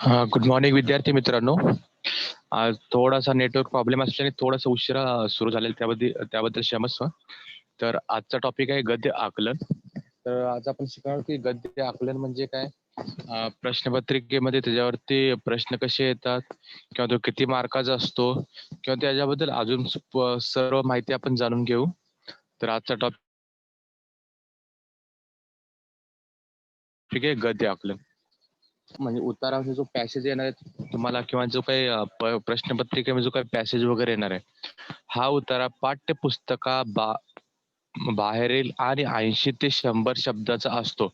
Good morning विद्यार्थी मित्रांनो. आज थोडासा नेटवर्क प्रॉब्लेम असल्याने थोडासा उशिरा सुरू झालेला त्याबद्दल त्याबद्दल क्षमस्व. तर आजचा टॉपिक आहे गद्य आकलन. तर आज आपण शिकणार की गद्य आकलन म्हणजे काय, प्रश्नपत्रिकेमध्ये त्याच्यावरती प्रश्न कसे येतात किंवा तो किती मार्काचा असतो किंवा त्याच्याबद्दल अजून सर्व माहिती आपण जाणून घेऊ. तर आजचा टॉपिक आहे गद्य आकलन. म्हणजे उतारामध्ये जो पॅसेज येणार आहे तुम्हाला किंवा जो काही प्रश्नपत्रिकेमध्ये जो काही पॅसेज वगैरे येणार आहे, हा उतारा बाहेरील आणि 80 ते 100 शब्दाचा असतो.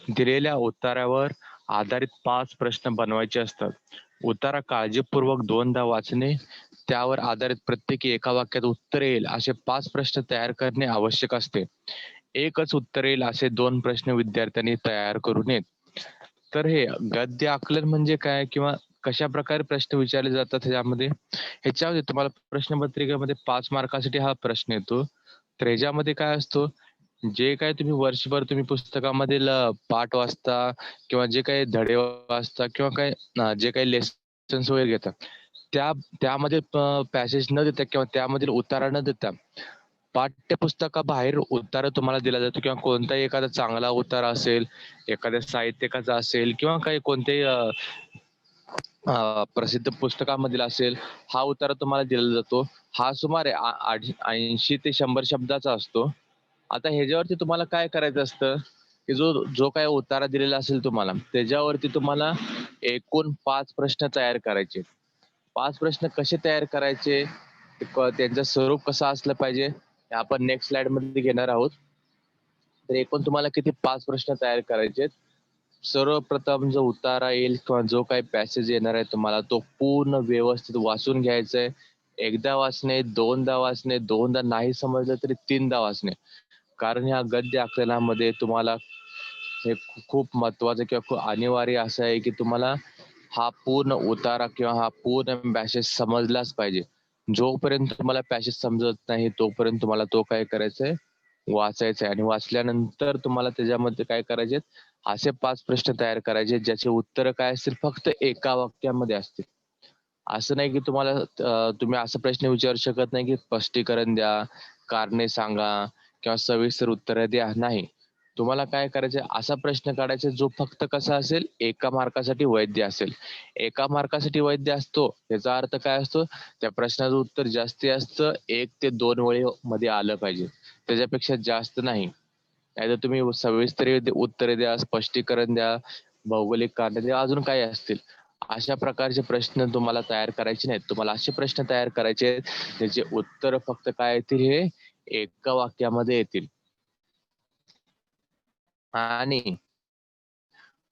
दिलेल्या उत्तरावर आधारित 5 प्रश्न बनवायचे असतात. उतारा काळजीपूर्वक 2दा वाचणे, त्यावर आधारित प्रत्येकी एका वाक्यात उत्तर येईल असे 5 प्रश्न तयार करणे आवश्यक असते. एकच उत्तर येईल असे 2 प्रश्न विद्यार्थ्यांनी तयार करू नयेत. तर हे गद्य आकलन म्हणजे काय किंवा कशा प्रकारे प्रश्न विचारले जातात ह्याच्यामध्ये तुम्हाला प्रश्नपत्रिकेमध्ये 5 मार्कासाठी हा प्रश्न येतो. तर ह्याच्यामध्ये काय असतो, जे काही तुम्ही वर्षभर तुम्ही पुस्तकामधील पाठ वाचता किंवा जे काही धडे वाचता किंवा काय जे काही लेसन्स वगैरे घेता, त्यामध्ये पॅसेज न देता किंवा त्यामधील उतारा न देता पाठ्यपुस्तकाबाहेर उतारा तुम्हाला दिला जातो किंवा कोणताही एखादा चांगला उतारा असेल, एखाद्या साहित्यिकाचा असेल किंवा काही कोणत्याही प्रसिद्ध पुस्तकामधील असेल, हा उतारा तुम्हाला दिला जातो. हा सुमारे 80 ते 100 शब्दाचा असतो. आता ह्याच्यावरती तुम्हाला काय करायचं असतं, की जो जो काही उतारा दिलेला असेल तुम्हाला, त्याच्यावरती तुम्हाला एकूण 5 प्रश्न तयार करायचे. 5 प्रश्न कसे तयार करायचे, त्यांचं स्वरूप कसं असलं पाहिजे, हे आपण नेक्स्ट स्लाइडमध्ये घेणार आहोत. तर एकूण तुम्हाला किती 5 प्रश्न तयार करायचे. सर्वप्रथम जो उतारा येईल किंवा जो काही पॅसेज येणार आहे तुम्हाला, तो पूर्ण व्यवस्थित वाचून घ्यायचा आहे. एकदा वाचणे, दोनदा वाचणे, दोनदा नाही समजलं तरी 3दा वाचणे. कारण ह्या गद्य आकलनामध्ये तुम्हाला हे खूप महत्वाचं किंवा खूप अनिवार्य असं आहे की तुम्हाला हा पूर्ण उतारा किंवा हा पूर्ण पॅसेज समजलाच पाहिजे. जोपर्यंत तुम्हाला पॅसेज समजत नाही तोपर्यंत तुम्हाला तो काय करायचा आहे, वाचायचा आहे. आणि वाचल्यानंतर तुम्हाला त्याच्यामध्ये काय करायचे, असे 5 प्रश्न तयार करायचे ज्याचे उत्तर काय असतील फक्त एका वाक्यामध्ये असतील. असं नाही की तुम्ही असा प्रश्न विचारू शकत नाही की स्पष्टीकरण द्या, कारणे सांगा किंवा सविस्तर उत्तरं द्या. नाही, तुम्हाला काय करायचं, असा प्रश्न काढायचा जो फक्त कसा असेल, एका मार्कासाठी वैध असेल. एका मार्कासाठी वैध असतो याचा अर्थ काय असतो, त्या प्रश्नाचं उत्तर जास्तीत जास्त 1 ते 2 मध्ये आलं पाहिजे, त्याच्यापेक्षा जास्त नाही. नाहीतर तुम्ही सविस्तर उत्तरे द्या, स्पष्टीकरण द्या, भौगोलिक कारणे द्या, अजून काही असतील, अशा प्रकारचे प्रश्न तुम्हाला तयार करायचे नाहीत. तुम्हाला असे प्रश्न तयार करायचे आहेत त्याचे उत्तर फक्त काय येतील, हे एका वाक्यामध्ये येतील. आणि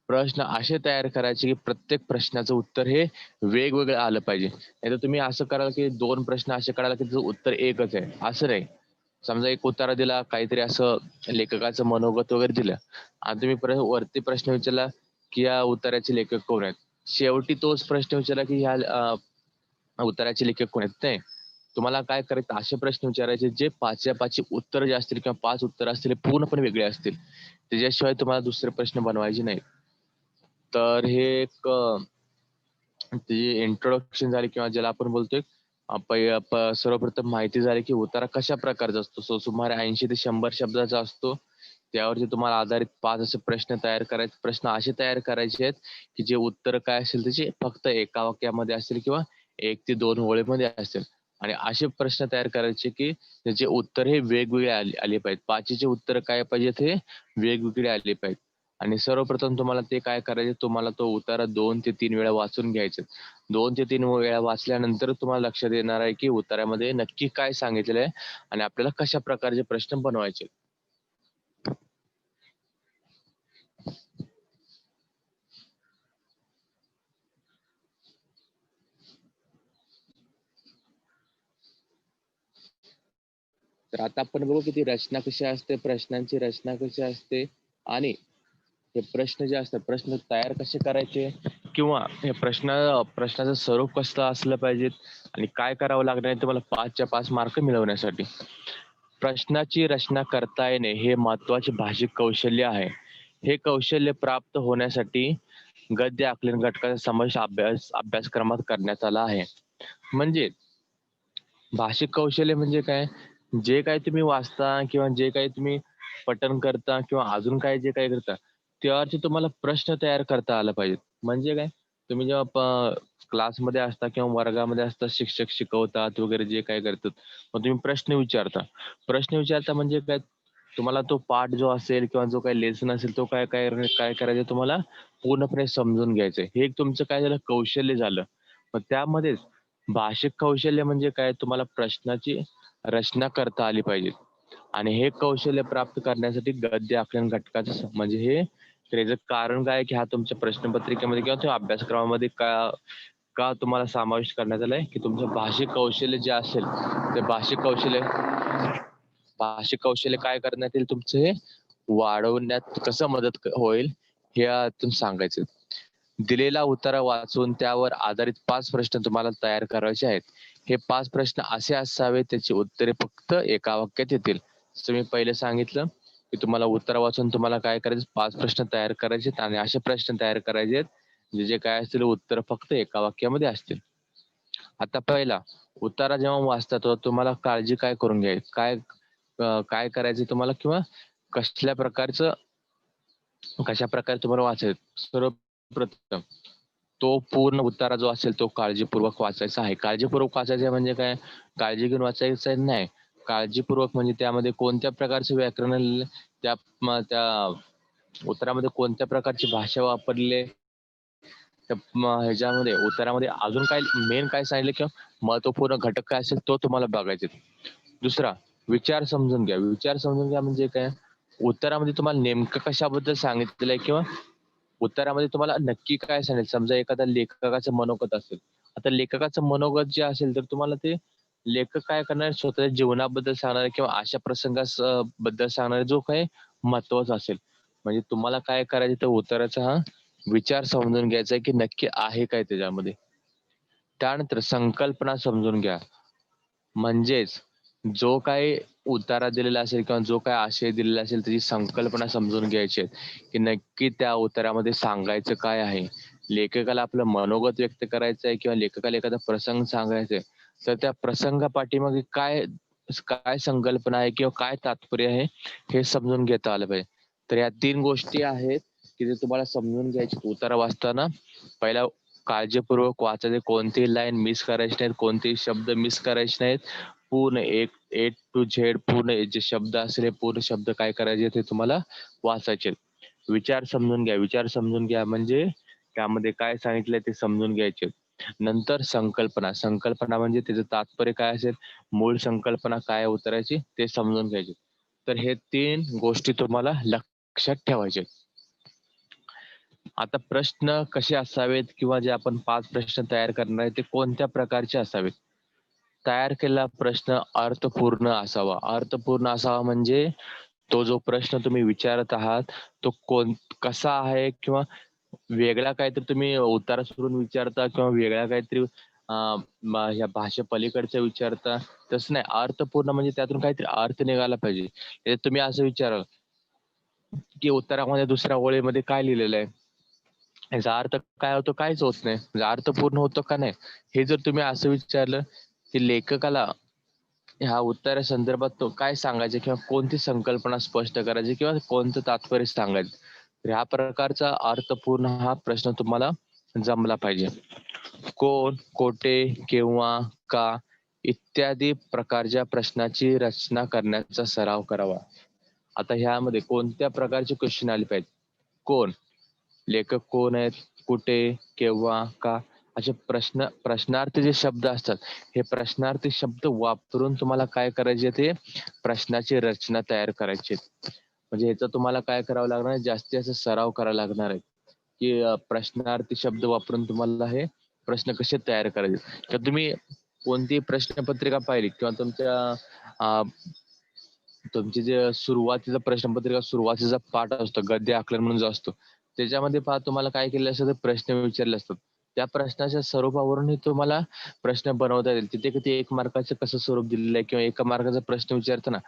प्रश्न असे तयार करायचे की प्रत्येक प्रश्नाचं उत्तर हे वेगवेगळं आलं पाहिजे. नाहीतर तुम्ही असं कराल की 2 प्रश्न असे काढाल की त्याचं उत्तर एकच आहे, असं नाही. समजा एक उतारा दिला, काहीतरी असं लेखकाचं मनोगत वगैरे दिलं आणि तुम्ही वरती प्रश्न विचारला की या उत्तराचे लेखक कोण आहेत. शेवटी तोच प्रश्न विचारला की ह्या उत्तराचे लेखक कोण आहेत. नाही, तुम्हाला काय करायचं, असे प्रश्न विचारायचे जे 5च्या 5 उत्तर जे असतील किंवा 5 उत्तर असतील हे पूर्णपणे वेगळे असतील. त्याच्याशिवाय तुम्हाला दुसरे प्रश्न बनवायचे नाहीत. तर हे एक इंट्रोडक्शन झाली किंवा ज्याला आपण बोलतोय सर्वप्रथम माहिती झाली की उतारा कशा प्रकारचा असतो. सुमारे 80 ते 100 शब्दाचा असतो. त्यावरती तुम्हाला आधारित 5 असे प्रश्न तयार करायचे. प्रश्न असे तयार करायचे आहेत की जे उत्तर काय असेल त्याचे फक्त एका वाक्यामध्ये असतील किंवा 1 ते 2 ओळीमध्ये असेल. आणि असे प्रश्न तयार करायचे की त्याचे उत्तर हे वेगवेगळे आले पाहिजेत. 5चे उत्तर काय पाहिजेत, हे वेगवेगळे आले पाहिजेत. आणि सर्वप्रथम तुम्हाला ते काय करायचे, तुम्हाला तो उतारा 2 ते 3 वेळा वाचून घ्यायचा. 2 ते 3 वेळा वाचल्यानंतर तुम्हाला लक्षात येणार आहे की उतार्यामध्ये नक्की काय सांगितलेलं आहे आणि आपल्याला कशा प्रकारचे प्रश्न बनवायचे. तर आता आपण बघू की ती रचना कशी असते, प्रश्नांची रचना कशी असते आणि हे प्रश्न जे असतात, प्रश्न तयार कसे करायचे किंवा हे प्रश्नाचं स्वरूप कसं असलं पाहिजे आणि काय करावं लागणार आहे तुम्हाला 5च्या 5 मार्क मिळवण्यासाठी. प्रश्नाची रचना करता येणे हे महत्वाचे भाषिक कौशल्य आहे. हे कौशल्य प्राप्त होण्यासाठी गद्य आकलन घटकाचा समावेश अभ्यासक्रमात करण्यात आला आहे. म्हणजे भाषिक कौशल्य म्हणजे काय? जे काही तुम्ही वाचता किंवा जे काही तुम्ही पठण करता किंवा अजून काही जे काही करता, त्यावरती तुम्हाला प्रश्न तयार करता आला पाहिजे. म्हणजे काय? तुम्ही जेव्हा क्लासमध्ये असता किंवा वर्गामध्ये असता, शिक्षक शिकवतात वगैरे जे काही करतात, मग तुम्ही प्रश्न विचारता. प्रश्न विचारता म्हणजे काय? तुम्हाला तो पाठ जो असेल किंवा जो काही लेसन असेल, तो काय काय काय करायचं तुम्हाला पूर्णपणे समजून घ्यायचं. हे एक तुमचं काय झालं कौशल्य झालं. मग त्यामध्येच भाषिक कौशल्य म्हणजे काय? तुम्हाला प्रश्नाची रचना करता आली पाहिजे आणि हे कौशल्य प्राप्त करण्यासाठी गद्य आकलन घटकाचं म्हणजे हे त्याचं कारण काय आहे, की हा तुमच्या प्रश्नपत्रिकेमध्ये किंवा त्या अभ्यासक्रमामध्ये का का तुम्हाला समाविष्ट करण्यात आलाय, की तुमचं भाषिक कौशल्य जे असेल, ते भाषिक कौशल्य काय करण्यात येईल तुमचं हे वाढवण्यात कसं मदत होईल, हे यातून सांगायचं. दिलेला उत्तर वाचून त्यावर आधारित 5 प्रश्न तुम्हाला तयार करायचे आहेत. हे 5 प्रश्न असे असावेत त्याची उत्तरे फक्त एका वाक्यात येतील. जसं मी पहिले सांगितलं, की तुम्हाला उत्तर वाचून तुम्हाला काय करायचं 5 प्रश्न तयार करायचे आणि असे प्रश्न तयार करायचे जे काय असतील उत्तर फक्त एका वाक्यामध्ये असतील. आता पहिला उतारा जेव्हा वाचता तेव्हा तुम्हाला काळजी काय करून घ्यायची काय करायचं तुम्हाला किंवा कसल्या प्रकारचं कशा प्रकारे तुम्हाला वाचायचं. सर्वप्रथम तो पूर्ण उतारा जो असेल तो काळजीपूर्वक वाचायचा आहे. काळजीपूर्वक वाचायचं म्हणजे काय? काळजी घेऊन वाचायचं नाही. काळजीपूर्वक म्हणजे त्यामध्ये कोणत्या प्रकारचे व्याकरण लिहिलंय, त्या उत्तरामध्ये कोणत्या प्रकारची भाषा वापरली आहे, त्या ह्याच्यामध्ये उत्तरामध्ये अजून काय मेन काय सांगितलं किंवा महत्त्वपूर्ण घटक काय असेल तो तुम्हाला बघायचा आहे. दुसरा विचार समजून घ्या. विचार समजून घ्या म्हणजे काय? उत्तरामध्ये तुम्हाला नेमकं कशाबद्दल सांगितलेलं आहे किंवा उत्तरामध्ये तुम्हाला नक्की काय सांगेल. समजा एखाद्या लेखकाचं मनोगत असेल. आता लेखकाचं मनोगत जे असेल तर तुम्हाला ते लेखक काय करणार स्वतःच्या जीवनाबद्दल सांगणार किंवा अशा प्रसंगास बद्दल सांगणार जो काही महत्वाचा असेल. म्हणजे तुम्हाला काय करायचं तर उत्तराचा हा विचार समजून घ्यायचा आहे की नक्की आहे काय त्याच्यामध्ये. त्यानंतर संकल्पना समजून घ्या. म्हणजेच जो काही उतारा दिलेला असेल किंवा जो काही आशय दिलेला असेल त्याची संकल्पना समजून घ्यायची आहे, की नक्की त्या उतारामध्ये सांगायचं काय आहे. लेखकाला आपलं मनोगत व्यक्त करायचं आहे किंवा लेखकाला एखादा प्रसंग सांगायचा आहे, तर त्या प्रसंगापाठीमागे काय काय संकल्पना आहे किंवा काय तात्पर्य आहे हे समजून घेता आलं पाहिजे. तर या 3 गोष्टी आहेत, की जे तुम्हाला समजून घ्यायचे उतारा वाचताना. पहिला काळजीपूर्वक वाचायचे, कोणतीही लाईन मिस करायची नाहीत, कोणतेही शब्द मिस करायचे नाहीत. पूर्ण ए टू झेड पूर्ण जे शब्द असेल, हे पूर्ण शब्द काय करायचे ते तुम्हाला वाचायचे. विचार समजून घ्या. विचार समजून घ्या म्हणजे त्यामध्ये काय सांगितलंय ते समजून घ्यायचे. नंतर संकल्पना. संकल्पना म्हणजे त्याचं तात्पर्य काय असेल, मूळ संकल्पना काय उतरायची ते समजून घ्यायचे. तर हे 3 गोष्टी तुम्हाला लक्षात ठेवायचे. आता प्रश्न कसे असावेत किंवा जे आपण 5 प्रश्न तयार करणार आहे ते कोणत्या प्रकारचे असावेत? तयार केलेला प्रश्न अर्थपूर्ण असावा. अर्थपूर्ण असावा म्हणजे तो जो प्रश्न तुम्ही विचारत आहात तो कसा आहे किंवा वेगळा काहीतरी तुम्ही उतारा सोडून विचारता किंवा वेगळ्या काहीतरी ह्या भाषेपलीकडचं विचारता तसं नाही. अर्थपूर्ण म्हणजे त्यातून काहीतरी अर्थ निघाला पाहिजे. म्हणजे तुम्ही असं विचाराल, की उत्तरामध्ये दुसऱ्या ओळीमध्ये काय लिहिलेलं आहे? याचा अर्थ काय होतो? काहीच होत नाही. म्हणजे अर्थ पूर्ण होतो का नाही? हे जर तुम्ही असं विचारलं, की लेखकाला ह्या उत्तरासंदर्भात तो काय सांगायचे किंवा कोणती संकल्पना स्पष्ट करायची किंवा कोणतं तात्पर्य सांगायचं. तर ह्या प्रकारचा अर्थपूर्ण हा प्रश्न तुम्हाला जमला पाहिजे. कोण, कोठे, केव्हा, का इत्यादी प्रकारच्या प्रश्नाची रचना करण्याचा सराव करावा. आता ह्यामध्ये कोणत्या प्रकारचे क्वेश्चन आले पाहिजेत? कोण? लेखक कोण आहेत? कुठे? केव्हा? का? असे प्रश्नार्थी जे शब्द असतात, हे प्रश्नार्थी शब्द वापरून तुम्हाला काय करायचे ते प्रश्नाची रचना तयार करायची आहे. म्हणजे ह्याचा तुम्हाला काय करावं लागणार आहे, जास्तीत जास्त सराव करावा लागणार आहे, की प्रश्नार्थी शब्द वापरून तुम्हाला हे प्रश्न कसे तयार करायचे. तर तुम्ही कोणतीही प्रश्नपत्रिका पाहिली किंवा तुमची जे सुरुवातीचा प्रश्नपत्रिका सुरुवातीचा पाठ असतो, गद्य आकलन म्हणून जो असतो, त्याच्यामध्ये पहा तुम्हाला काय केलेलं असतं, तर प्रश्न विचारले असतात. त्या प्रश्नाच्या स्वरूपावरूनही तुम्हाला प्रश्न बनवता येईल. तिथे किती 1 मार्काचं कसं स्वरूप दिलेलं आहे किंवा 1 मार्काचा प्रश्न विचारताना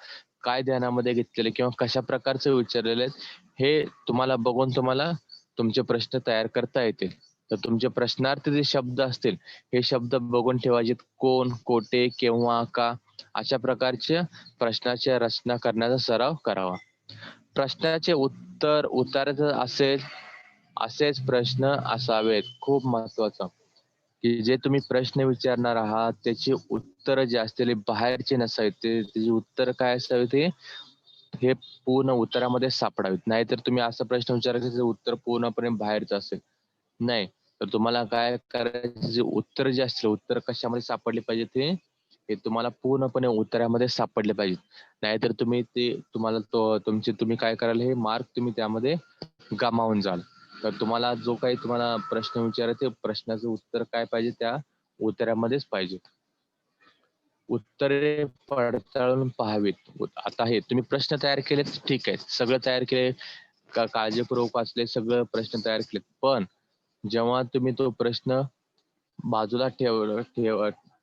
काय ध्यानामध्ये घेतलेलं आहे किंवा कशा प्रकारचं विचारलेलं आहे, हे तुम्हाला बघून तुम्हाला तुमचे प्रश्न तयार करता येतील. तर तुमचे प्रश्नार्थ जे शब्द असतील हे शब्द बघून ठेवायचे. कोण, कोठे, केव्हा, का अशा प्रकारच्या प्रश्नाची रचना करण्याचा सराव करावा. प्रश्नाचे उत्तर उतारायचं असेल असेच प्रश्न असावेत. खूप महत्वाचं की जे तुम्ही प्रश्न विचारणार आहात त्याची उत्तर जे असतील बाहेरचे नसावेत. त्याची उत्तर काय असावे ते हे पूर्ण उत्तरामध्ये सापडावेत. नाहीतर तुम्ही असा प्रश्न विचारा की त्याचं उत्तर पूर्णपणे बाहेरचं असेल. नाही, तर तुम्हाला काय करायचं, जे उत्तर जे असतील उत्तर कशामध्ये सापडले पाहिजे ते हे तुम्हाला पूर्णपणे उत्तरामध्ये सापडले पाहिजेत. नाहीतर तुम्ही ते तुम्हाला तुम्ही काय कराल, हे मार्क तुम्ही त्यामध्ये गमावून जाल. तर तुम्हाला जो काही तुम्हाला प्रश्न विचारायचे प्रश्नाचं उत्तर काय पाहिजे त्या उत्तरामध्येच पाहिजे. उत्तरे पडताळून पाहावीत. आता हे तुम्ही प्रश्न तयार केलेत ठीक आहे. सगळं तयार केले, काळजीपूर्वक वाचले, सगळं प्रश्न तयार केलेत. पण जेव्हा तुम्ही तो प्रश्न बाजूला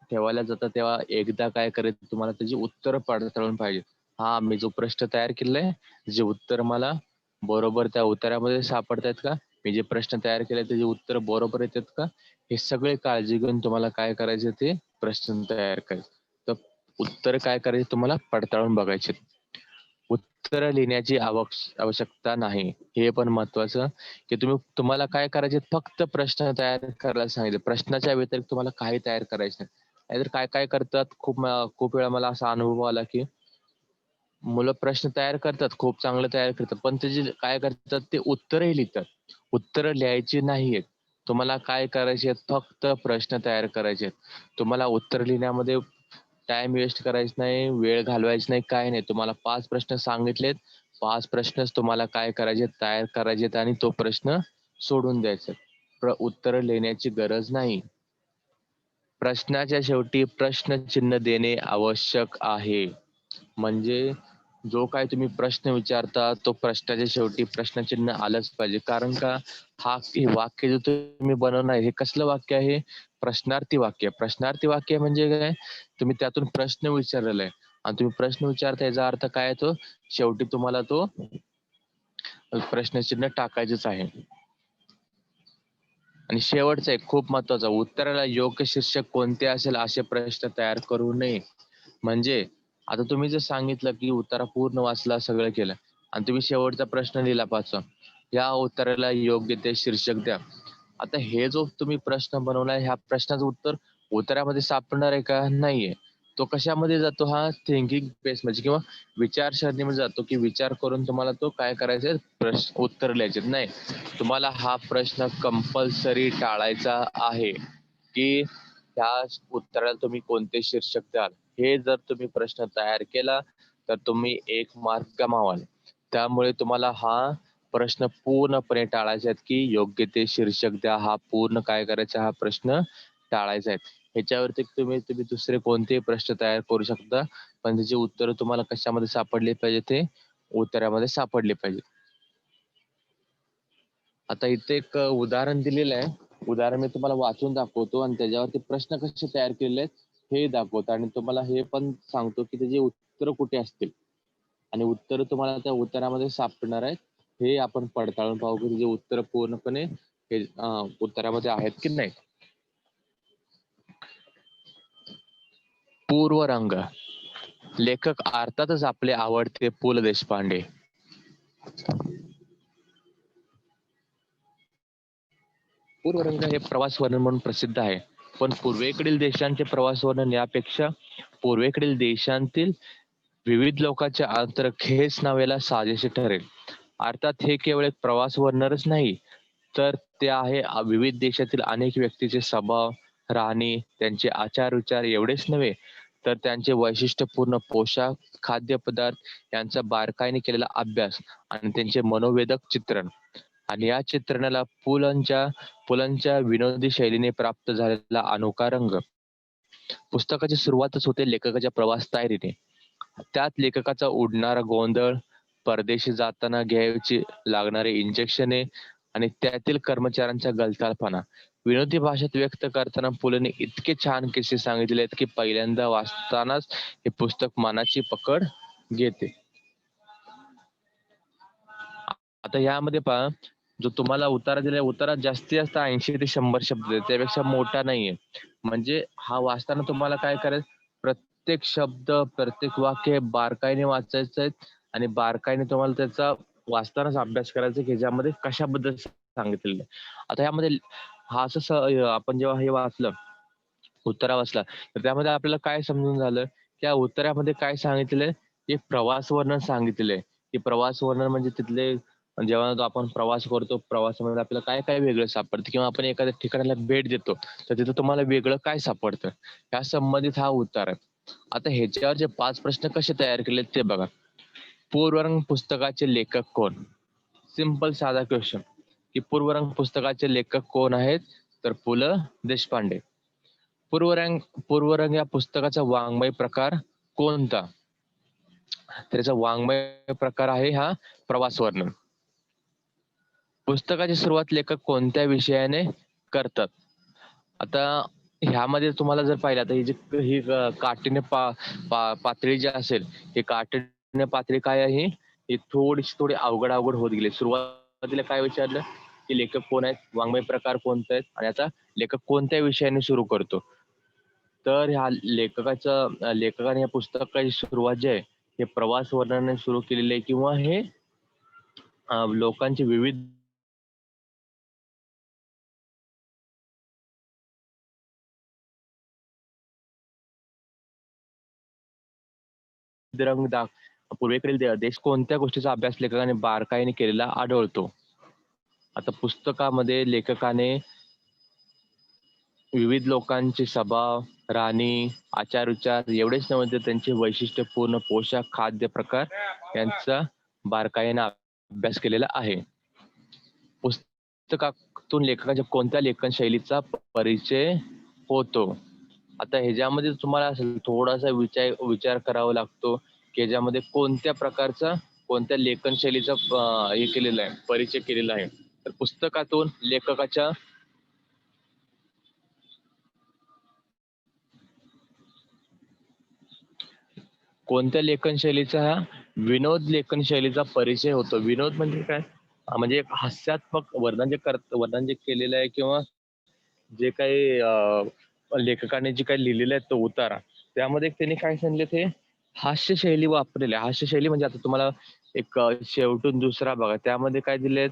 ठेवायला जाता तेव्हा एकदा काय करायचं, तुम्हाला त्याची उत्तर पडताळून पाहिजे. हा, मी जो प्रश्न तयार केलाय जे उत्तर मला बरोबर त्या उत्तरामध्ये सापडतायत का, मी जे प्रश्न तयार केले त्याचे उत्तर बरोबर येतात का, हे सगळे काळजी घेऊन तुम्हाला काय करायचे ते प्रश्न तयार करायचे. तर उत्तर काय करायचे तुम्हाला पडताळून बघायचे. उत्तर लिहिण्याची आवश्यकता नाही. हे पण महत्वाचं की तुम्हाला काय करायचे, फक्त प्रश्न तयार करायला सांगितले. प्रश्नाच्या व्यतिरिक्त तुम्हाला काही तयार करायचं नाही. नाहीतर काय काय करतात, खूप वेळा मला असा अनुभव आला की मुलं प्रश्न तयार करतात, खूप चांगलं तयार करतात, पण ते जे काय करतात ते उत्तरही लिहितात. उत्तरं लिहायची नाहीयेत. तुम्हाला काय करायचे, फक्त प्रश्न तयार करायचे आहेत. तुम्हाला उत्तर लिहिण्यामध्ये टाइम वेस्ट करायचा नाही, वेळ घालवायचा नाही, काही नाही. तुम्हाला 5 प्रश्न सांगितलेत, 5 प्रश्नच तुम्हाला काय करायचे, तयार करायचेत आणि तो प्रश्न सोडून द्यायचा. उत्तर लिहिण्याची गरज नाही. प्रश्नाच्या शेवटी प्रश्नचिन्ह देणे आवश्यक आहे. म्हणजे जो काही तुम्ही प्रश्न विचारता तो प्रश्नाच्या शेवटी प्रश्नचिन्ह आलंच पाहिजे. कारण का, हे वाक्य जे तुम्ही बनवणार हे कसलं वाक्य आहे, प्रश्नार्थी वाक्य. प्रश्नार्थी वाक्य म्हणजे काय, तुम्ही त्यातून प्रश्न विचारलेला आहे आणि तुम्ही प्रश्न विचारता याचा अर्थ काय येतो, शेवटी तुम्हाला तो प्रश्नचिन्ह टाकायचंच आहे. आणि शेवटचं एक खूप महत्वाचं, उत्तराला योग्य शीर्षक कोणते असेल असे प्रश्न तयार करू नये. म्हणजे आता तुम्ही जर सांगितलं की उत्तर पूर्ण वाचला, सगळं केलं आणि तुम्ही शेवटचा प्रश्न लिहिला 5वा, या उत्तराला योग्य ते शीर्षक द्या. आता हे जो तुम्ही प्रश्न बनवलाय ह्या प्रश्नाचं उत्तर उत्तरामध्ये सापडणार आहे का, नाहीये. तो कशामध्ये जातो, हा थिंकिंग बेस म्हणजे किंवा विचारसरणीमध्ये जातो की विचार करून तुम्हाला तो काय करायचं, प्रश्न उत्तर लिहायचे. नाही, तुम्हाला हा प्रश्न कंपल्सरी टाळायचा आहे की त्या उत्तराला तुम्ही कोणते शीर्षक द्याल. हे जर तुम्ही प्रश्न तयार केला तर तुम्ही 1 मार्क गमावाल. त्यामुळे तुम्हाला हा प्रश्न पूर्णपणे टाळायचा आहे की योग्य ते शीर्षक द्या. हा पूर्ण काय करायचा, हा प्रश्न टाळायचा आहे. ह्याच्यावरती तुम्ही तुम्ही दुसरे कोणतेही प्रश्न तयार करू शकता, पण त्याची उत्तर तुम्हाला कशामध्ये सापडले पाहिजे, ते उत्तरामध्ये सापडले पाहिजे. आता इथे एक उदाहरण दिलेलं आहे. उदाहरण मी तुम्हाला वाचून दाखवतो आणि त्याच्यावरती प्रश्न कसे तयार केलेले आहेत हे दाखवतो आणि तुम्हाला हे पण सांगतो की त्याचे उत्तर कुठे असतील आणि उत्तर तुम्हाला त्या उत्तरामध्ये सापडणार आहेत. हे आपण पडताळून पाहू की त्याचे उत्तर पूर्णपणे हे उत्तरामध्ये आहेत की नाही. पूर्वरंग. लेखक अर्थातच आपले आवडते पु ल देशपांडे. पूर्वरंग हे प्रवास वर्णन म्हणून प्रसिद्ध आहे, पण पूर्वेकडील देशांचे प्रवास वर्णन यापेक्षा पूर्वेकडील देशांतील विविध लोकांच्या आंतरिक हेच नावेला साजेसे ठरेल. अर्थात हे केवळ एक प्रवास वर्णनच नाही, तर ते आहे विविध देशातील अनेक व्यक्तीचे स्वभाव, राहणी, त्यांचे आचार विचार एवढेच नव्हे तर त्यांचे वैशिष्ट्यपूर्ण पोशाख, खाद्यपदार्थ यांचा बारकाईने केलेला अभ्यास आणि त्यांचे मनोवेदक चित्रण. आणि या चित्रणाला पुलंच्या विनोदी शैलीने प्राप्त झालेला अनोखा रंग. पुस्तकाची सुरुवातच होते लेखकाच्या प्रवास तयारीने. त्यात लेखकाचा उडणारा गोंधळ, परदेशी जाताना घ्यायची लागणारे इंजेक्शने आणि त्यातील कर्मचाऱ्यांचा गलथानपणा विनोदी भाषेत व्यक्त करताना पुलंनी इतके छान किस्से सांगितले आहेत की पहिल्यांदा वाचतानाच हे पुस्तक मनाची पकड घेते. आता यामध्ये पहा, जो तुम्हाला उतारा दिलाय, उतारा जास्तीत जास्त 80 ते 100 शब्द आहे, त्यापेक्षा मोठा नाहीये. म्हणजे हा वाचताना तुम्हाला काय करायचं, प्रत्येक शब्द, प्रत्येक वाक्य बारकाईने वाचायचं आहे आणि बारकाईने तुम्हाला त्याचा वाचतानाच अभ्यास करायचा की ह्याच्यामध्ये कशाबद्दल सांगितलेलं आहे. आता ह्यामध्ये हा असं आपण जेव्हा हे वाचलं, उत्तरा वाचला, तर त्यामध्ये आपल्याला काय समजून झालं, त्या उत्तरामध्ये काय सांगितलंय, एक प्रवास वर्णन सांगितलंय. की प्रवास वर्णन म्हणजे तिथले जेव्हा आपण प्रवास करतो, प्रवासामध्ये आपल्याला काय काय वेगळं सापडतं किंवा आपण एखाद्या ठिकाणाला भेट देतो, तर तिथं तुम्हाला वेगळं काय सापडतं, या संबंधित हा उत्तर आहे. आता ह्याच्यावर जे 5 प्रश्न कसे तयार केलेत ते बघा. पूर्वरंग पुस्तकाचे लेखक कोण? सिंपल साधा क्वेश्चन, की पूर्वरंग पुस्तकाचे लेखक कोण आहेत? तर पु. ल. देशपांडे. पूर्वरंग पूर्वरंग या पुस्तकाचा वाङ्मय प्रकार कोणता? त्याचा वाङ्मय प्रकार आहे हा प्रवास वर्णन. पुस्तकाची सुरुवात लेखक कोणत्या विषयाने करतात? आता ह्यामध्ये तुम्हाला जर पाहिलं, आता ही काठिण्य पातळी जी असेल, ही काठिण्य पातळी काय आहे, ही थोडी अवघड अवघड होत गेली. सुरुवातीला काय विचारलं, की लेखक कोण आहेत, वाङ्मय प्रकार कोणते आहेत आणि आता लेखक कोणत्या विषयाने सुरू करतो. तर ह्या लेखकाने या पुस्तकाची सुरुवात जी आहे, हे प्रवास वर्णनाने सुरू केलेली आहे किंवा हे लोकांचे विविध रंग पूर्वेकडील देश कोणत्या गोष्टीचा अभ्यास लेखकाने बारकाईने केलेला आढळतो. आता पुस्तकामध्ये लेखकाने विविध लोकांचे स्वभाव, राहणी, आचार-विचार एवढेच नव्हे तर त्यांचे वैशिष्ट्यपूर्ण पोशाख, खाद्य प्रकार यांचा बारकाईने अभ्यास केलेला आहे. पुस्तकातून लेखकाच्या कोणत्या लेखन शैलीचा परिचय होतो. आता ह्याच्यामध्ये तुम्हाला असेल थोडासा विचार करावा लागतो, की ह्याच्यामध्ये कोणत्या प्रकारचा, कोणत्या लेखन शैलीचा हे केलेला आहे, परिचय केलेला आहे. तर पुस्तकातून लेखकाच्या कोणत्या लेखन शैलीचा, हा विनोद लेखन शैलीचा परिचय होतो. विनोद म्हणजे काय? म्हणजे एक हास्यात्मक वर्णन जे केलेलं आहे किंवा जे काही लेखकाने जे काही लिहिलेलं आहे तो उतारा, त्यामध्ये त्यांनी काय सांगितले ते हास्य शैली वापरलेली आहे. हास्य शैली म्हणजे आता तुम्हाला एक शेवटून दुसरा बघा, त्यामध्ये काय दिलेत,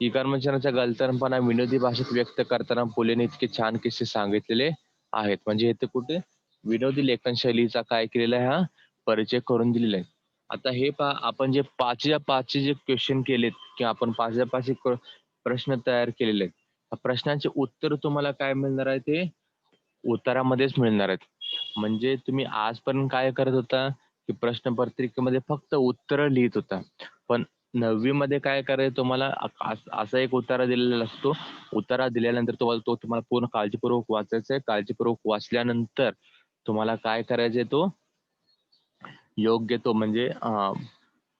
की कर्मचाऱ्यांचा गलथानपणा विनोदी भाषेत व्यक्त करताना पुलेने इतके छान किस्से सांगितलेले आहेत. म्हणजे इथे कुठे विनोदी लेखन शैलीचा काय केलेला आहे, हा परिचय करून दिलेला आहे. आता हे पहा, आपण जे 5च्या 5 जे क्वेश्चन केलेत किंवा आपण 5च्या 5 प्रश्न तयार केलेले आहेत. प्रश्नांचे उत्तर तुम्हाला काय मिळणार आहे, ते उत्तरामध्येच मिळणार आहेत. म्हणजे तुम्ही आजपर्यंत काय करत होता, की प्रश्नपत्रिकेमध्ये फक्त उत्तर लिहित होता. पण 9वी मध्ये काय करायचं तुम्हाला, असा एक उतारा दिलेला असतो. उतारा दिल्यानंतर तुम्हाला पूर्ण काळजीपूर्वक वाचायचा आहे. काळजीपूर्वक वाचल्यानंतर तुम्हाला काय करायचंय, तो योग्य तो म्हणजे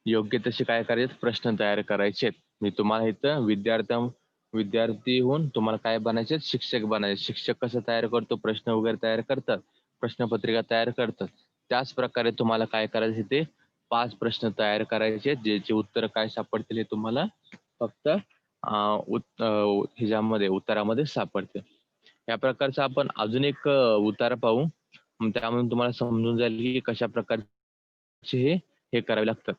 योग्य तसे काय करायचे प्रश्न तयार करायचे. मी तुम्हाला इथं विद्यार्थी होऊन तुम्हाला काय बनायचे, शिक्षक बनायचे. शिक्षक कसं तयार करतो, प्रश्न वगैरे तयार करतात, प्रश्नपत्रिका तयार करतात. त्याच प्रकारे तुम्हाला काय करायचे, ते 5 प्रश्न तयार करायचे, ज्याचे उत्तर काय सापडतील हे तुम्हाला फक्त ह्याच्यामध्ये उत्तरामध्ये सापडते. या प्रकारचा आपण अजून एक उतारा पाहू. मग त्यामधून तुम्हाला समजून जाईल की कशा प्रकारचे हे करावे लागतात,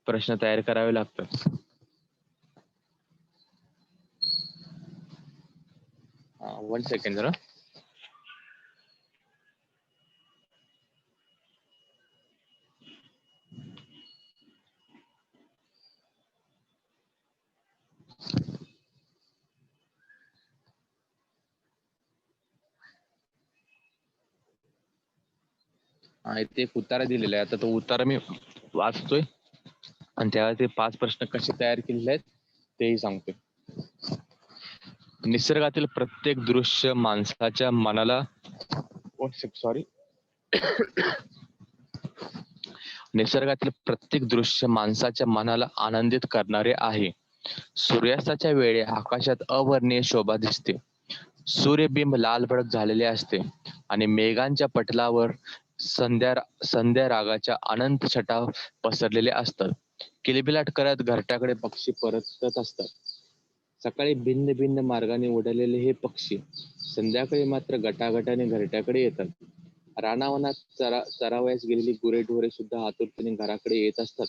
प्रश्न तयार करावे लागतात. 1 सेकंड जरा. इथे एक उतारा दिलेला आहे. आता तो उतारा मी वाचतोय आणि त्यावर ते 5 प्रश्न कसे तयार केलेले आहेत तेही सांगतोय. निसर्गातील प्रत्येक दृश्य माणसाच्या मनाला सॉरी निसर्गातील प्रत्येक दृश्य माणसाच्या मनाला आनंदित करणारे आहे. सूर्यास्ताच्या वेळी आकाशात अवर्णनीय शोभा दिसते. सूर्यबिंब लालभडक झालेले असते आणि मेघांच्या पटलावर संध्या संध्या रागाच्या अनंत छटा पसरलेल्या असतात. किलबिलाट करत घरट्याकडे पक्षी परतत असतात. सकाळी भिन्न भिन्न मार्गाने उडालेले हे पक्षी संध्याकाळी मात्र गटागटाने घरट्याकडे येतात. रानावनात चरावयास गेलेली गुरेढोरे सुद्धा आतुरतेने घराकडे येत असतात.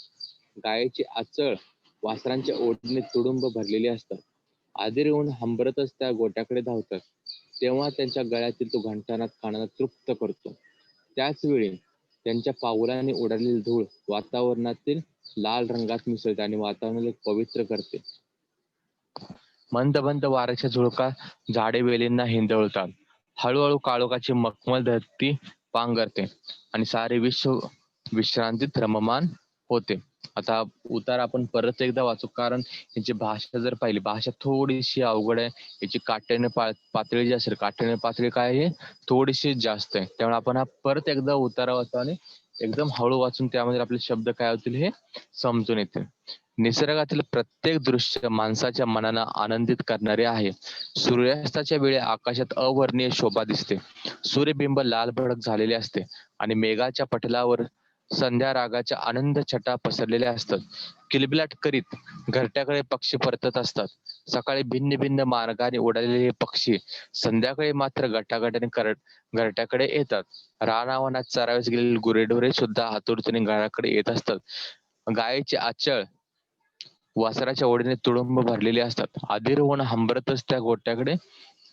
गायीची आचळ वासरांच्या ओढणीत तुडुंब भरलेली असतात. आधीर येऊन हंबरतच त्या गोट्याकडे धावतात. तेव्हा त्यांच्या गळ्यातील तो घंटानाद कानाला तृप्त करतो. त्याच वेळी त्यांच्या पावलाने उडालेली धूळ वातावरणातील लाल रंगात मिसळते आणि वातावरणाला पवित्र करते. मंद मंद वाऱ्याच्या झुळका झाडे वेलींना हिंदवतात. हळूहळू काळोखाची मखमल धरती पांघरते आणि सारे विश्व विश्रांतीत रममान होते. आता उतार आपण परत एकदा वाचू, कारण याची भाषा जर पाहिली, भाषा थोडीशी अवघड आहे. याची काठिण्य पातळी जी असेल, काठिण्य पातळी काय आहे, थोडीशी जास्त आहे. त्यामुळे आपण हा परत एकदा उतारा वाचू आणि एकदम हळू वाचून त्यामध्ये आपले शब्द काय होतील हे समजून येतील. निसर्गातील प्रत्येक दृश्य माणसाच्या मनाला आनंदित करणारे आहे. सूर्यास्ताच्या वेळी आकाशात अवर्णनीय शोभा दिसते. सूर्यबिंब लाल भडक झालेले असते आणि मेघाच्या पटलावर संध्या रागाच्या आनंद छटा पसरलेल्या असतात. किलबिलाट करीत घरट्याकडे पक्षी परतत असतात. सकाळी भिन्न भिन्न मार्गाने उडालेले हे पक्षी संध्याकाळी मात्र गटागटाने घरट्याकडे येतात. रानावनात चरावेस गेलेले गुरेढोरे सुद्धा आतुरतेने घराकडे येत असतात. गायीची आचळ वासराच्या ओढीने तुडुंब भरलेली असतात. अधीर होऊन हंबरतच त्या गोट्याकडे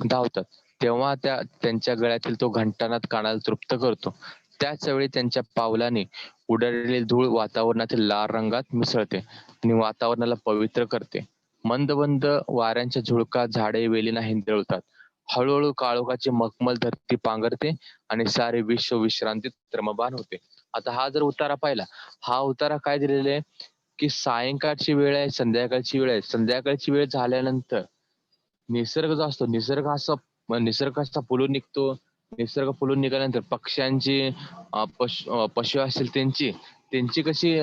धावतात. तेव्हा त्यांच्या गळ्यातील तो घंटानाद कानाला तृप्त करतो. त्याच वेळी त्यांच्या पावलाने उडालेली धूळ वातावरणातील लाल रंगात मिसळते आणि वातावरणाला पवित्र करते. मंद मंद वाऱ्यांच्या झुळका झाडे वेलींना हिंदळतात. हळूहळू काळोखाची मखमल धरती पांघरते आणि सारे विश्व विश्रांतीत रममाण होते. आता हा जर उतारा पाहिला, हा उतारा काय दिलेला आहे की सायंकाळची वेळ आहे, संध्याकाळची वेळ आहे. संध्याकाळची वेळ झाल्यानंतर निसर्ग जो असतो, निसर्ग असा फुलून निघतो. निसर्ग फुलून निघाल्यानंतर पक्ष्यांची पशु असतील त्यांची त्यांची कशी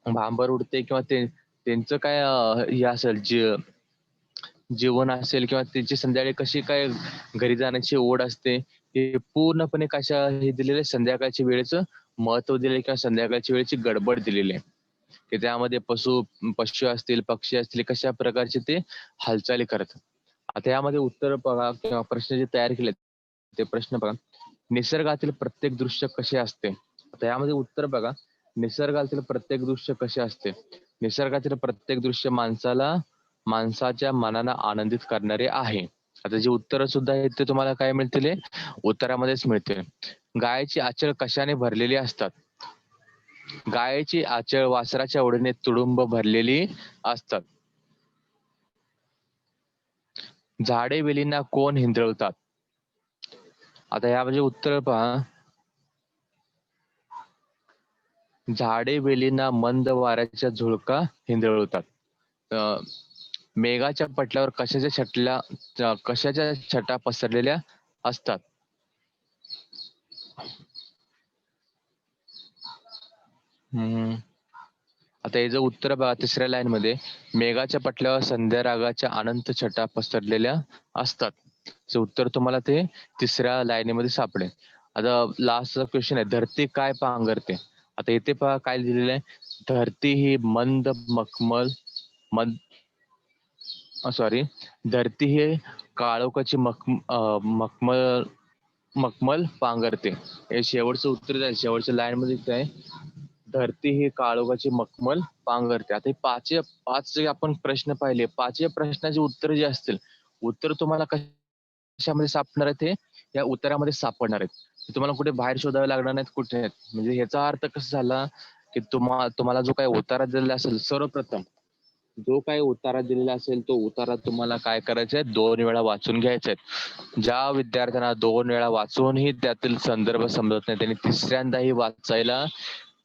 भांबर उडते, किंवा त्यांचं काय हे असेल जीवन असेल, किंवा त्यांची संध्याकाळी कशी काय घरी जाण्याची ओढ असते, हे पूर्णपणे कशा हे दिलेले संध्याकाळच्या वेळेचं महत्व दिले, किंवा संध्याकाळच्या वेळेची गडबड दिलेली आहे. की त्यामध्ये पशु असतील, पक्षी असतील, कशा प्रकारचे ते हालचाली करतात. आता यामध्ये उत्तर बघा, किंवा प्रश्न जे तयार केले ते प्रश्न बघा. निसर्गातील प्रत्येक दृश्य कसे असते? आता यामध्ये उत्तर बघा, निसर्गातील प्रत्येक दृश्य कसे असते. निसर्गातील प्रत्येक दृश्य माणसाच्या मनाला आनंदित करणारे आहे. आता जे उत्तर सुद्धा आहेत ते तुम्हाला काय मिळतील, उत्तरामध्येच मिळतील. गायची आचळ कशाने भरलेली असतात? गायची आचळ वासराच्या ओढीने तुडुंब भरलेली असतात. झाडे वेलींना कोण हिंदळतात? आता यामध्ये उत्तर पहा. झाडे वेलींना मंद वाऱ्याच्या झुळका हिंदळतात. मेघाच्या पटलावर कशाच्या छटा पसरलेल्या असतात? आता याचं उत्तर बघा, तिसऱ्या लाईन मध्ये मेघाच्या पटलावर संध्या रागाच्या अनंत छटा पसरलेल्या असतात. उत्तर तुम्हाला ते तिसऱ्या लाईनीमध्ये सापडेल. आता लास्टचा क्वेश्चन आहे, धरती काय पांघरते? आता इथे पहा काय दिलेलं आहे, धरती ही मंद मखमल सॉरी धरती ही काळोखाची मखमल मखमल पांघरते. हे शेवटचं उत्तर आहे. शेवटच्या लाईन मध्ये काय, धरती ही काळोखाची मखमल पांघरते. आता हे पाच जे आपण प्रश्न पाहिले, पाचही प्रश्नाचे उत्तर जे असतील, उत्तर तुम्हाला कशामध्ये सापडणार आहेत, हे या उत्तरामध्ये सापडणार आहेत. तुम्हाला कुठे बाहेर शोधावे लागणार नाहीत, कुठे आहेत. म्हणजे ह्याचा अर्थ कसा झाला की तुम्हाला जो काही उतारा दिलेला असेल, सर्वप्रथम जो काही उतारा दिलेला असेल तो उतारा तुम्हाला काय करायचा आहे, 2 वेळा वाचून घ्यायचा आहे. ज्या विद्यार्थ्यांना 2 वेळा वाचूनही त्यातील संदर्भ समजत नाही, त्यांनी तिसऱ्यांदाही वाचायला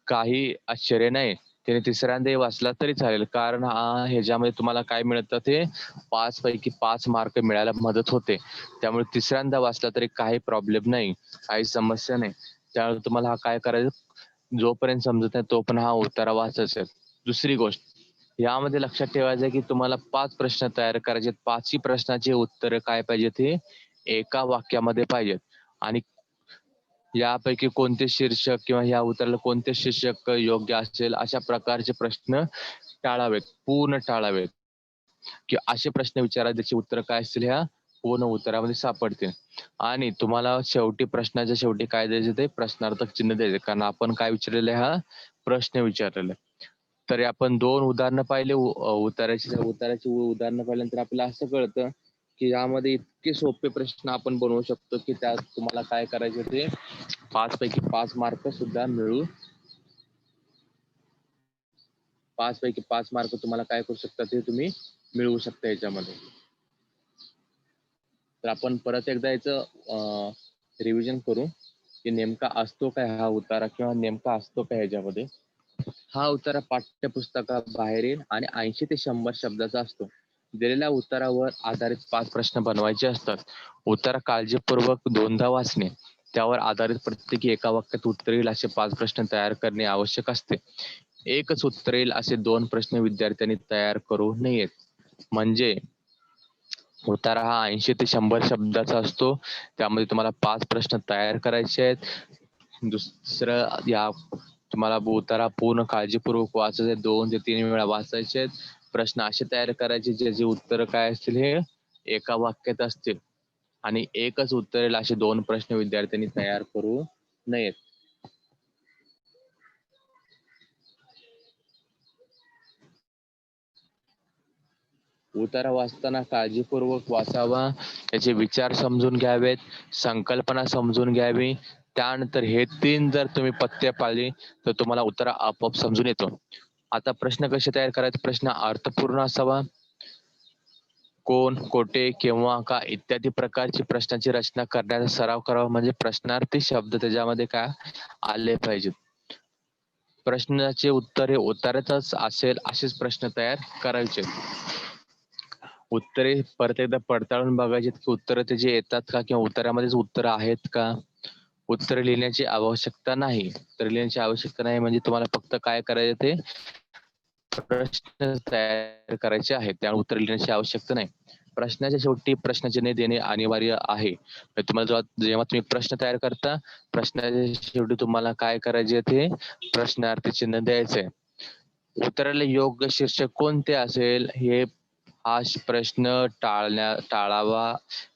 काही आश्चर्य नाही. त्याने तिसऱ्यांदाही वाचला तरी चालेल, कारण ह्याच्यामध्ये तुम्हाला काय मिळतं, ते 5 पैकी 5 मार्क मिळायला मदत होते. त्यामुळे तिसऱ्यांदा वाचला तरी काही प्रॉब्लेम नाही, काही समस्या नाही. त्यामुळे तुम्हाला हा काय करायचं, जोपर्यंत समजत नाही तोपर्यंत हा उतारा वाचायचा आहे. दुसरी गोष्ट यामध्ये लक्षात ठेवायचं की तुम्हाला 5 प्रश्न तयार करायचे. 5ही प्रश्नाचे उत्तर काय पाहिजेत, हे एका वाक्यामध्ये पाहिजेत. आणि यापैकी कोणते शीर्षक किंवा ह्या उत्तराला कोणते शीर्षक योग्य असेल अशा प्रकारचे प्रश्न टाळावेत, पूर्ण टाळावेत. की असे प्रश्न विचारा ज्याची उत्तर काय असतील ह्या पूर्ण उत्तरामध्ये सापडतील. आणि तुम्हाला शेवटी प्रश्नाच्या शेवटी काय द्यायचे ते प्रश्नार्थक चिन्ह द्यायचे, कारण आपण काय विचारलेलं आहे, हा प्रश्न विचारलेला आहे. तरी आपण 2 उदाहरणं पाहिले उत्तराची उदाहरणं पाहिल्यानंतर आपल्याला असं कळतं की यामध्ये इतके सोपे प्रश्न आपण बनवू शकतो की त्यात तुम्हाला काय करायचे ते 5 पैकी 5 मार्क सुद्धा मिळू 5 पैकी 5 मार्क तुम्हाला काय करू शकता ते तुम्ही मिळवू शकता याच्यामध्ये. तर आपण परत एकदा याचं रिव्हिजन करू की नेमका असतो काय हा उतारा किंवा नेमका असतो काय ह्याच्यामध्ये. हा उतारा पाठ्यपुस्तकाबाहेरील आणि 80 ते 100 शब्दाचा असतो. दिलेल्या उत्तरावर आधारित 5 प्रश्न बनवायचे असतात. उत्तर काळजीपूर्वक दोनदा वाचणे, त्यावर आधारित प्रत्येकी एका वाक्यात उत्तर येईल असे 5 प्रश्न तयार करणे आवश्यक असते. एकच उत्तर येईल असे 2 प्रश्न विद्यार्थ्यांनी तयार करू नयेत. म्हणजे उतारा हा 80 ते 100 शब्दाचा असतो. त्यामध्ये तुम्हाला 5 प्रश्न तयार करायचे आहेत. दुसरं या तुम्हाला उतारा पूर्ण काळजीपूर्वक वाचायचे, 2 ते 3 वेळा वाचायचे आहेत. प्रश्न असे तयार करायचे ज्याची उत्तर काय असतील हे एका वाक्यात असतील आणि एकच उत्तर येईल असे 2 प्रश्न विद्यार्थ्यांनी तयार करू नयेत. उतारा वाचताना काळजीपूर्वक वाचावा, त्याचे विचार समजून घ्यावेत, संकल्पना समजून घ्यावी. त्यानंतर हे 3 जर तुम्ही पथ्य पाळली तर तुम्हाला उतारा आपोआप समजून येतो. आता प्रश्न कसे तयार करायचे, प्रश्न अर्थपूर्ण असावा. कोण, कोठे, केव्हा, का इत्यादी प्रकारची प्रश्नाची रचना करण्याचा सराव करावा, म्हणजे प्रश्नार्थी शब्द त्याच्यामध्ये काय आले पाहिजेत. प्रश्नाचे उत्तर हे उत्तरातच असेल असेच प्रश्न तयार करायचे. उत्तरे परत एकदा पडताळून बघायची की उत्तरं त्याची येतात का किंवा उत्तरामध्येच उत्तरं आहेत का. उत्तरे लिहिण्याची आवश्यकता नाही. तर लिहिण्याची आवश्यकता नाही म्हणजे तुम्हाला फक्त काय करायचं ते प्रश्न तयार करायचे आहेत, त्यामुळे उत्तर लिहिण्याची आवश्यकता नाही. प्रश्नाच्या शेवटी प्रश्नचिन्ह देणे अनिवार्य आहे. तर तुम्हाला जेव्हा तुम्ही प्रश्न तयार करता, प्रश्नाच्या शेवटी तुम्हाला काय करायचे ते प्रश्नार्थी चिन्ह द्यायचंय. उत्तराला योग्य शीर्षक कोणते असेल हे हा प्रश्न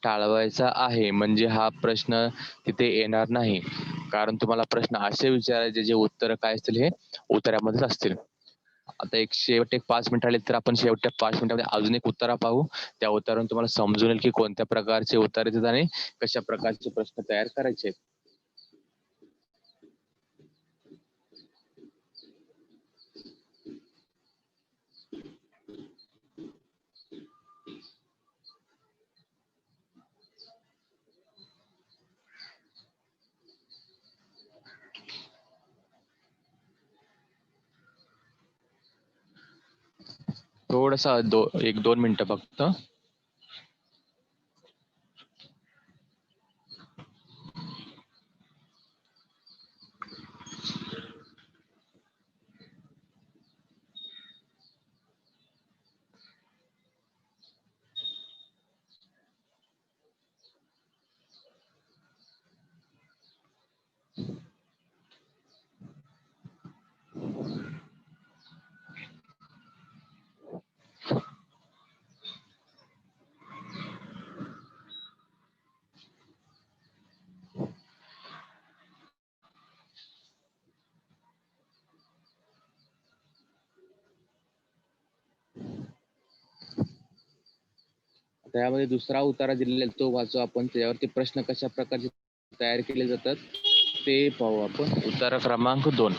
टाळवायचा आहे, म्हणजे हा प्रश्न तिथे येणार नाही. कारण तुम्हाला प्रश्न असे विचारायचे जे उत्तर काय असतील हे उत्तरामध्येच असतील. आता शेवट 5 मिनिट आले तर आपण शेवटच्या 5 मिनिटांमध्ये अजून एक उत्तर पाहू. त्या उत्तरावरून तुम्हाला समजून येईल की कोणत्या प्रकारचे उत्तर येतात आणि कशा प्रकारचे प्रश्न तयार करायचे. थोडसा 1-2 मिनिटं फक्त. त्यामध्ये दुसरा उतारा दिलेला तो वाचू आपण. त्याच्यावरती प्रश्न कशा प्रकारचे तयार केले जातात ते पाहू आपण. उतारा क्रमांक 2.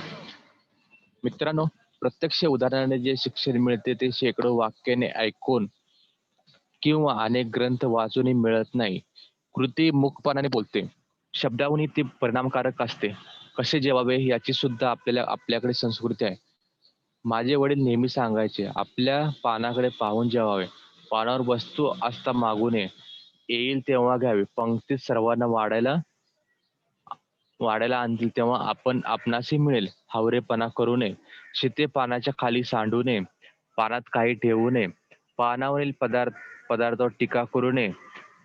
मित्रांनो, प्रत्यक्ष उदाहरणाने जे शिक्षण मिळते ते शेकडो वाक्याने ऐकून किंवा अनेक ग्रंथ वाचूनही मिळत नाही. कृती मुखपणाने बोलते. शब्दाहूनही ती परिणामकारक असते. कसे जेवावे याची सुद्धा आपल्याकडे संस्कृती आहे. माझे वडील नेहमी सांगायचे, आपल्या पानाकडे पाहून जेवावे. पानावर वस्तू असता मागू नये. येईल तेव्हा घ्यावी. पंक्तीत सर्वांना वाढायला आणतील तेव्हा आपणासही मिळेल. हावरेपणा करू नये. शिते पानाच्या खाली सांडू नये. पानात काही ठेवू नये. पानावरील पदार्थावर टीका करू नये.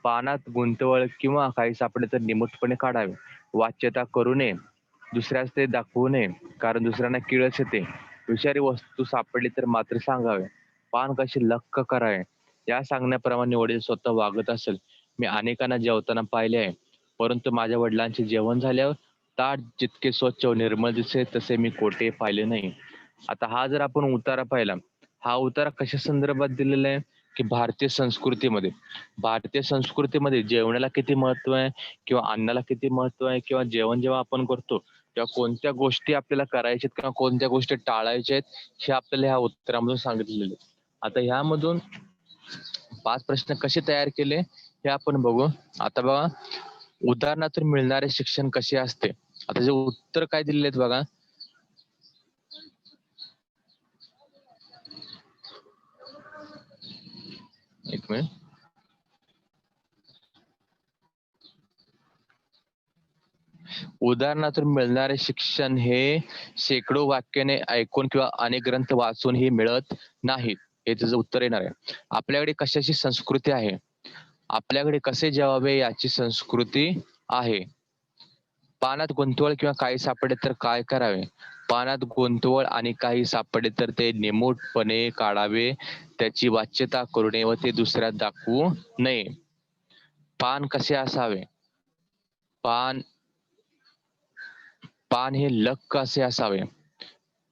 पानात गुंतवळ किंवा काही सापडले तर निमूटपणे काढावे. वाच्यता करू नये, दुसऱ्यास ते दाखवू नये, कारण दुसऱ्यांना किळस येते. विषारी वस्तू सापडली तर मात्र सांगावे, पान कशी लक्क करावे. या सांगण्याप्रमाणे वडील स्वतः वागत असेल. मी अनेकांना जेवताना पाहिले आहे, परंतु माझ्या वडिलांचे जेवण झाल्यावर ताट जितके स्वच्छ व निर्मळ दिसे तसे मी कोठे पाहिले नाही. आता हा जर आपण उतारा पाहिला, हा उतारा कशा संदर्भात दिलेला आहे, की भारतीय संस्कृतीमध्ये जेवणाला किती महत्व आहे किंवा अन्नाला किती महत्व आहे, किंवा जेवण जेव्हा आपण करतो तेव्हा कोणत्या गोष्टी आपल्याला करायच्या किंवा कोणत्या गोष्टी टाळायच्या आहेत, हे आपल्याला ह्या उत्तरामधून सांगितलेले. आता ह्यामधून 5 प्रश्न कसे तयार केले हे आपण बघू. आता बघा, उदाहरणातून मिळणारे शिक्षण कसे असते. आता जे उत्तर काय दिलेले आहेत बघा. एक मिनिट. उदाहरणातून मिळणारे शिक्षण हे शेकडो वाक्याने ऐकून किंवा अनेक ग्रंथ वाचून हे मिळत नाहीत. हे त्याचं उत्तर येणार आहे. आपल्याकडे कशाची संस्कृती आहे, आपल्याकडे कसे जेवावे याची संस्कृती आहे. पानात गुंतवळ किंवा काही सापडले तर काय करावे. पानात गुंतवळ आणि काही सापडले तर ते निमूटपणे काढावे, त्याची वाच्यता करू नये व ते दुसऱ्यात दाखवू नये. पान कसे असावे. पान पान हे लक्क असे असावे,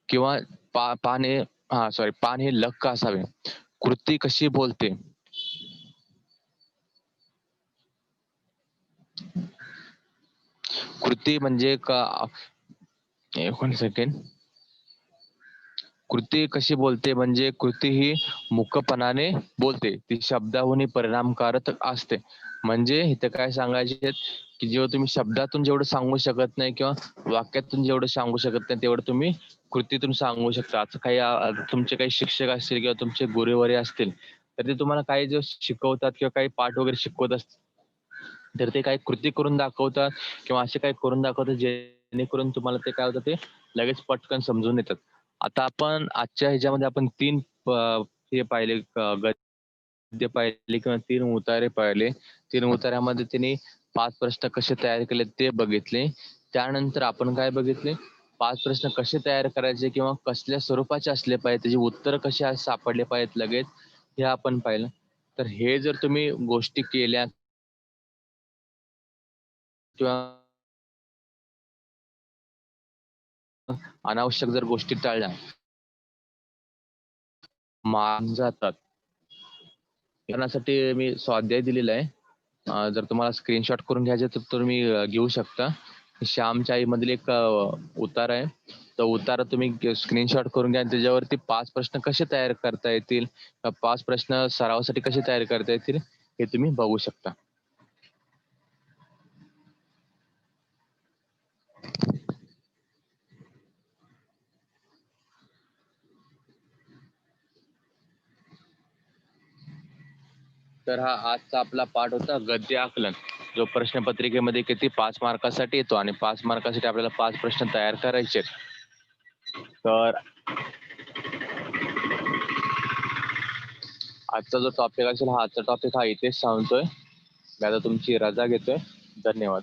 किंवा पान हे पान हे लक्क असावे. कृती कशी बोलते. कृती म्हणजे का, एक सेकंड. कृती कशी बोलते म्हणजे कृती ही मुकपणाने बोलते, ती शब्दाहूनही परिणामकारक असते. म्हणजे इथे काय सांगायचे की जेव्हा तुम्ही शब्दातून जेवढं सांगू शकत नाही किंवा वाक्यातून जेवढं सांगू शकत नाही तेवढं तुम्ही कृतीतून सांगू शकता. असं काही तुमचे काही शिक्षक असतील किंवा तुमचे गुरुवरे असतील तर ते तुम्हाला काही जे शिकवतात किंवा काही पाठ वगैरे शिकवत असतात तर ते काही कृती करून दाखवतात किंवा असे काही करून दाखवतात जेणेकरून तुम्हाला ते काय होतं ते लगेच पटकन समजून येतात. आता आपण आजच्या ह्याच्यामध्ये आपण 3 हे पाहिले, गद्य पाहिले किंवा 3 उतारे पाहिले. 3 उतार्यामध्ये त्यांनी 5 प्रश्न कसे तयार केले ते बघितले. त्यानंतर आपण काय बघितले, 5 प्रश्न कसे तयार करायचे किंवा कसल्या स्वरूपाचे असले पाहिजे, त्याची उत्तर कशी सापडले पाहिजेत लगेच, हे आपण पाहिलं. तर हे जर तुम्ही गोष्टी केल्या किंवा अनावश्यक जर गोष्टी टाळल्या मान जातात. करण्यासाठी मी स्वाध्याय दिलेला आहे. जर तुम्हाला स्क्रीनशॉट करून घ्यायचे तर तुम्ही घेऊ शकता. श्यामच्या आई मधील एक उतार आहे. तो उतारा तुम्ही स्क्रीनशॉट करून घ्या आणि त्याच्यावरती 5 प्रश्न कसे तयार करता येतील, 5 प्रश्न सरावासाठी कसे तयार करता येतील हे तुम्ही बघू शकता. तर हा आजचा आपला पाठ होता गद्य आकलन, जो प्रश्नपत्रिकेमध्ये किती 5 मार्कासाठी येतो आणि 5 मार्कासाठी आपल्याला 5 प्रश्न तयार करायचे. तर आजचा जो टॉपिक असेल, हा आजचा टॉपिक हा इथेच सांगतोय. मी आता तुमची रजा घेतोय. धन्यवाद.